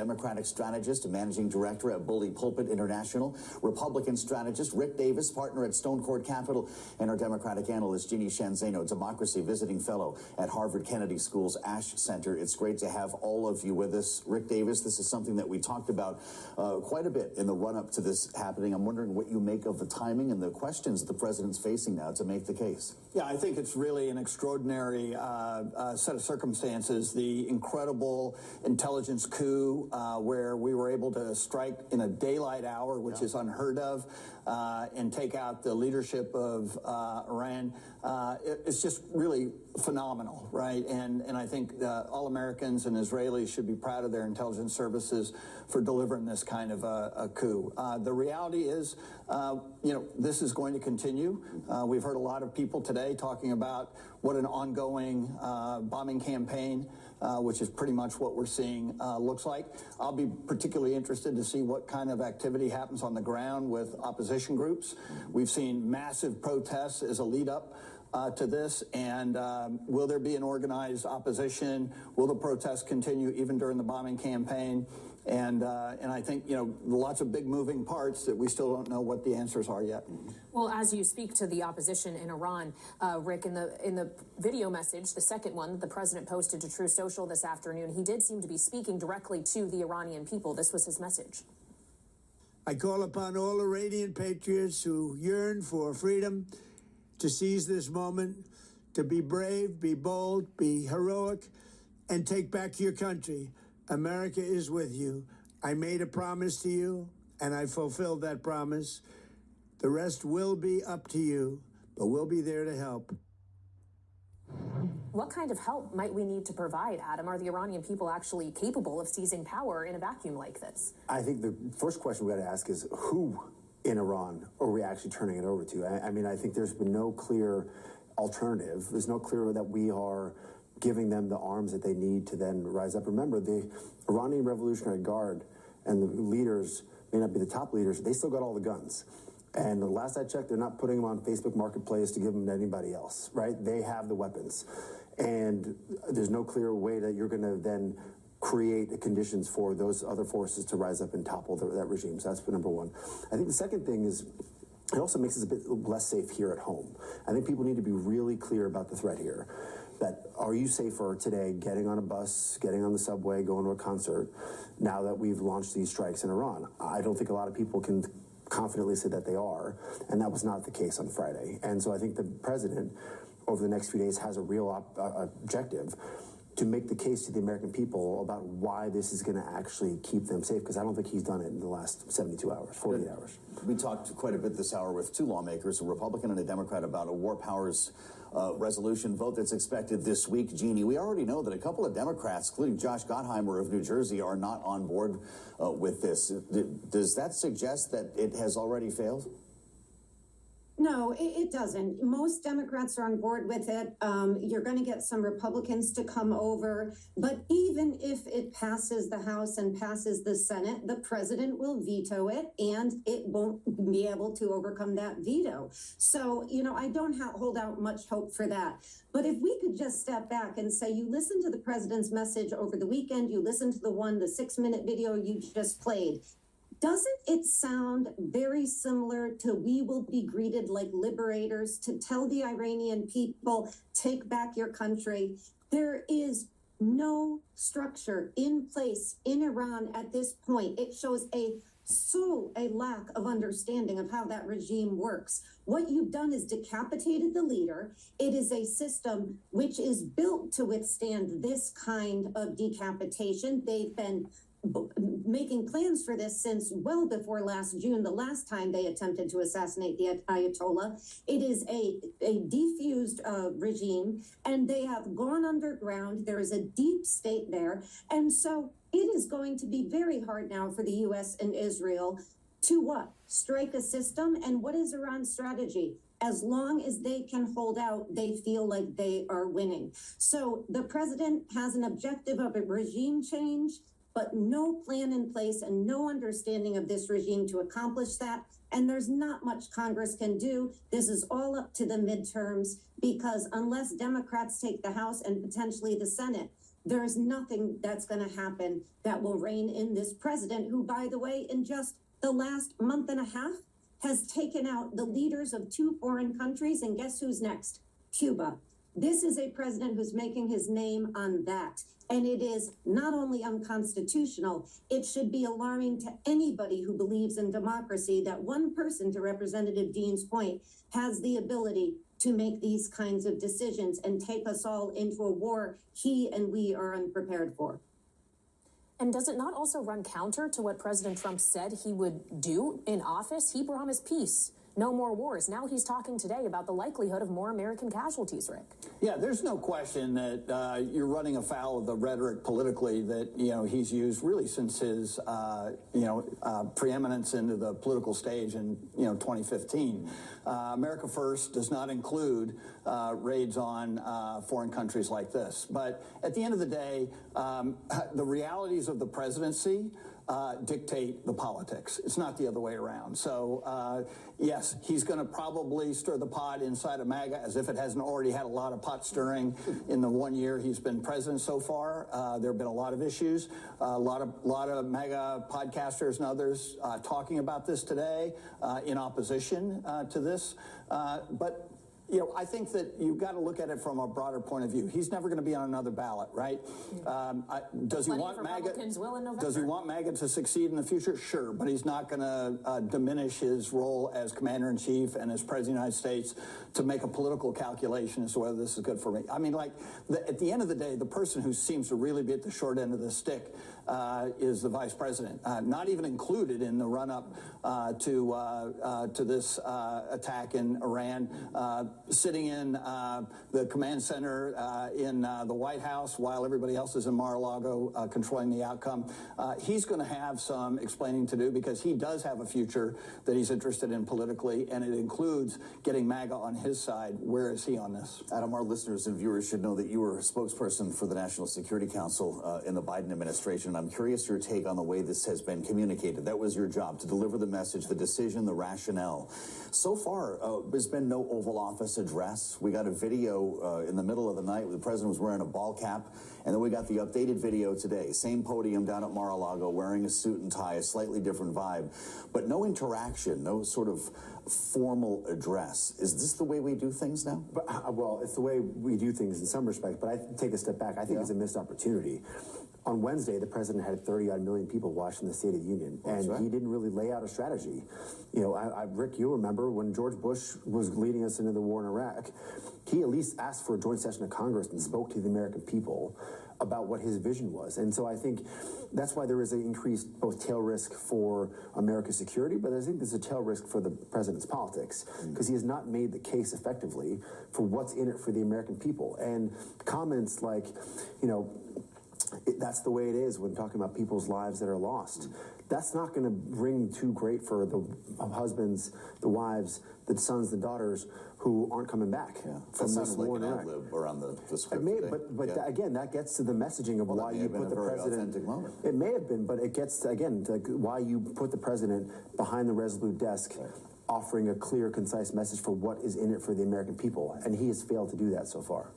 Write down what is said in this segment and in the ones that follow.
Democratic strategist and managing director at Bully Pulpit International, Republican strategist Rick Davis, partner at Stone Court Capital, and our Democratic analyst Jeannie Shanzano, democracy visiting fellow at Harvard Kennedy School's Ash Center. It's great to have all of you with us. Rick Davis, this is something that we talked about quite a bit in the run-up to this happening. I'm wondering what you make of the timing and the questions that the president's facing now to make the case. Yeah, I think it's really an extraordinary set of circumstances. The incredible intelligence coup where we were able to strike in a daylight hour, which is unheard of, and take out the leadership of Iran. It's just really phenomenal, right? And I think all Americans and Israelis should be proud of their intelligence services for delivering this kind of a coup. The reality is, this is going to continue. We've heard a lot of people today talking about what an ongoing bombing campaign, which is pretty much what we're seeing, looks like. I'll be particularly interested to see what kind of activity happens on the ground with opposition groups. We've seen massive protests as a lead up to this, and will there be an organized opposition? Will the protests continue even during the bombing campaign? And I think, lots of big moving parts that we still don't know what the answers are yet. Well, as you speak to the opposition in Iran, Rick, in the video message, the second one the president posted to True Social this afternoon, he did seem to be speaking directly to the Iranian people. This was his message. I call upon all Iranian patriots who yearn for freedom to seize this moment, to be brave, be bold, be heroic, and take back your country. America is with you. I made a promise to you, and I fulfilled that promise. The rest will be up to you, but we'll be there to help. What kind of help might we need to provide, Adam? Are the Iranian people actually capable of seizing power in a vacuum like this? I think the first question we got to ask is who in Iran are we actually turning it over to? I mean, I think there's been no clear alternative. There's no clear that we are giving them the arms that they need to then rise up. Remember, the Iranian Revolutionary Guard and the leaders may not be the top leaders. They still got all the guns. And the last I checked, they're not putting them on Facebook Marketplace to give them to anybody else, right? They have the weapons. And there's no clear way that you're going to then create the conditions for those other forces to rise up and topple that regime. So that's number one. I think the second thing is it also makes us a bit less safe here at home. I think people need to be really clear about the threat here. That are you safer today getting on a bus, getting on the subway, going to a concert, now that we've launched these strikes in Iran? I don't think a lot of people can confidently say that they are, and that was not the case on Friday. And so I think the president, over the next few days, has a real objective to make the case to the American people about why this is going to actually keep them safe, because I don't think he's done it in the last 72 hours, 48 hours. We talked quite a bit this hour with two lawmakers, a Republican and a Democrat, about a war powers resolution vote that's expected this week. Jeannie, we already know that a couple of Democrats, including Josh Gottheimer of New Jersey, are not on board with this. Does that suggest that it has already failed? No, it doesn't. Most Democrats are on board with it. You're going to get some Republicans to come over. But even if it passes the House and passes the Senate, the president will veto it, and it won't be able to overcome that veto. So, I don't hold out much hope for that. But if we could just step back and say, you listened to the president's message over the weekend, you listened to the 6-minute video you just played. Doesn't it sound very similar to we will be greeted like liberators to tell the Iranian people, take back your country? There is no structure in place in Iran at this point. It shows a lack of understanding of how that regime works. What you've done is decapitated the leader. It is a system which is built to withstand this kind of decapitation. They've been making plans for this since well before last June, the last time they attempted to assassinate the Ayatollah. It is a defused regime, and they have gone underground. There is a deep state there. And so it is going to be very hard now for the U.S. and Israel to what? Strike a system. And what is Iran's strategy? As long as they can hold out, they feel like they are winning. So the president has an objective of a regime change, but no plan in place and no understanding of this regime to accomplish that. And there's not much Congress can do. This is all up to the midterms, because unless Democrats take the House and potentially the Senate, There's nothing that's going to happen that will rein in this president who, by the way, in just the last month and a half, has taken out the leaders of 2 foreign countries. And guess who's next? Cuba. This is a president who's making his name on that. And it is not only unconstitutional, it should be alarming to anybody who believes in democracy that one person, to Representative Dean's point, has the ability to make these kinds of decisions and take us all into a war he and we are unprepared for. And does it not also run counter to what President Trump said he would do in office? He promised peace, no more wars. Now he's talking today about the likelihood of more American casualties, Rick. Yeah, there's no question that you're running afoul of the rhetoric politically that, he's used really since his, preeminence into the political stage in, 2015. America First does not include raids on foreign countries like this. But at the end of the day, the realities of the presidency dictate the politics. It's not the other way around. So, yes, he's going to probably stir the pot inside of MAGA as if it hasn't already had a lot of pot stirring in the 1 year he's been president so far. There have been a lot of issues, a lot of MAGA podcasters and others talking about this today in opposition to this. But I think that you've got to look at it from a broader point of view. He's never going to be on another ballot, right? Does he want MAGA? Does he want MAGA to succeed in the future? Sure, but he's not going to diminish his role as commander-in-chief and as president of the United States to make a political calculation as to whether this is good for me. I mean, at the end of the day, the person who seems to really be at the short end of the stick is the vice president, not even included in the run-up to this attack in Iran. Sitting in the command center in the White House while everybody else is in Mar-a-Lago controlling the outcome. He's going to have some explaining to do because he does have a future that he's interested in politically, and it includes getting MAGA on his side. Where is he on this? Adam, our listeners and viewers should know that you were a spokesperson for the National Security Council in the Biden administration, and I'm curious your take on the way this has been communicated. That was your job, to deliver the message, the decision, the rationale. So far, there's been no Oval Office address. We got a video in the middle of the night where the president was wearing a ball cap, and then we got the updated video today. Same podium down at Mar-a-Lago, wearing a suit and tie, a slightly different vibe, but no interaction, no sort of formal address. Is this the way we do things now? Well, it's the way we do things in some respects, but I take a step back. I think it's a missed opportunity. On Wednesday, the president had 30-odd million people watching the State of the Union, and he didn't really lay out a strategy. Rick, you remember when George Bush was leading us into the war in Iraq, he at least asked for a joint session of Congress and spoke to the American people about what his vision was. And so I think that's why there is an increased both tail risk for America's security, but I think there's a tail risk for the president's politics because he has not made the case effectively for what's in it for the American people. And comments like, that's the way it is when talking about people's lives that are lost. That's not going to ring too great for the husbands, the wives, the sons, the daughters who aren't coming back from this war in Iraq. Around the script. Again, that gets to the messaging of why you put the president. It may have been, but it gets to, again, to why you put the president behind the resolute desk, offering a clear, concise message for what is in it for the American people, and he has failed to do that so far.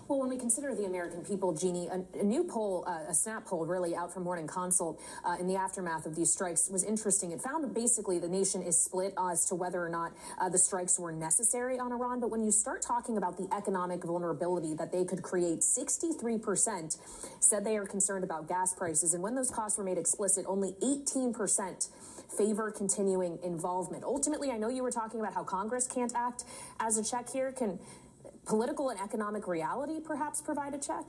Well, when we consider the American people, Jeannie, a new poll, a snap poll really out from Morning Consult in the aftermath of these strikes was interesting. It found basically the nation is split as to whether or not the strikes were necessary on Iran. But when you start talking about the economic vulnerability that they could create, 63% said they are concerned about gas prices. And when those costs were made explicit, only 18% favor continuing involvement. Ultimately, I know you were talking about how Congress can't act as a check here. Can political and economic reality perhaps provide a check?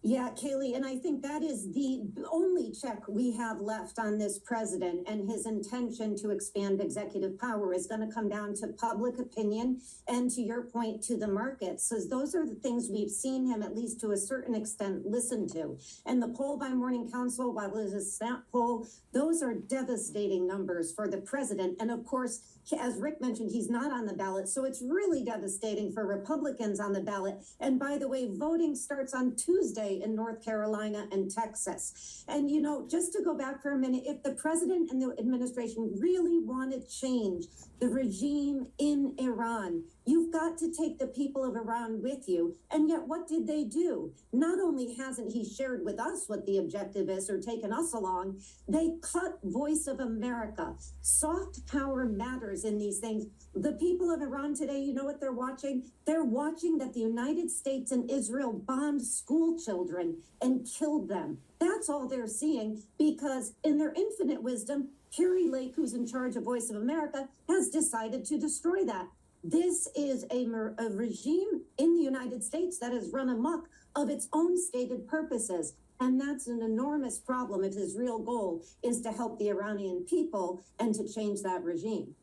Yeah, Kaylee, and I think that is the only check we have left on this president, and his intention to expand executive power is going to come down to public opinion and, to your point, to the markets. So those are the things we've seen him, at least to a certain extent, listen to. And the poll by Morning Consult, while it is a snap poll, those are devastating numbers for the president. And of course, as Rick mentioned, he's not on the ballot, so it's really devastating for Republicans on the ballot. And by the way, voting starts on Tuesday way in North Carolina and Texas. And, you know, just to go back for a minute, if the president and the administration really want to change the regime in Iran, you've got to take the people of Iran with you. And yet, what did they do? Not only hasn't he shared with us what the objective is or taken us along, they cut Voice of America. Soft power matters in these things. The people of Iran today, you know what they're watching? They're watching that the United States and Israel bombed school children and killed them. That's all they're seeing, because in their infinite wisdom, Carrie Lake, who's in charge of Voice of America, has decided to destroy that. This is a regime in the United States that has run amok of its own stated purposes. And that's an enormous problem if his real goal is to help the Iranian people and to change that regime.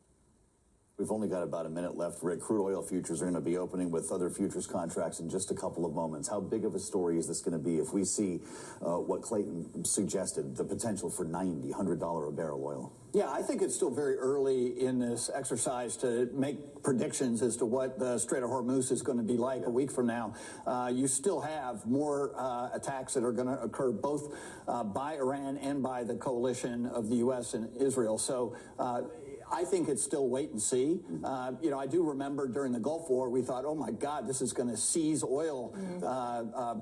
We've only got about a minute left, Rick. Crude oil futures are going to be opening with other futures contracts in just a couple of moments. How big of a story is this going to be if we see what Clayton suggested, the potential for $90, $100 a barrel oil? Yeah, I think it's still very early in this exercise to make predictions as to what the Strait of Hormuz is going to be like a week from now. You still have more attacks that are going to occur both by Iran and by the coalition of the U.S. and Israel. So I think it's still wait and see. You know, I do remember during the Gulf War, we thought, oh my God, this is going to seize oil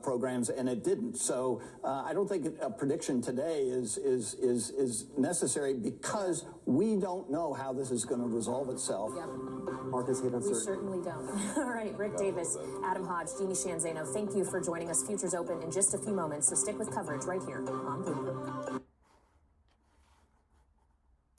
programs, and it didn't. So I don't think a prediction today is necessary, because we don't know how this is going to resolve itself. Yep. Marcus, hit We certainly don't. All right, Rick Davis, Adam Hodge, Jeannie Shanzano, thank you for joining us. Futures open in just a few moments, so stick with coverage right here on Bloomberg.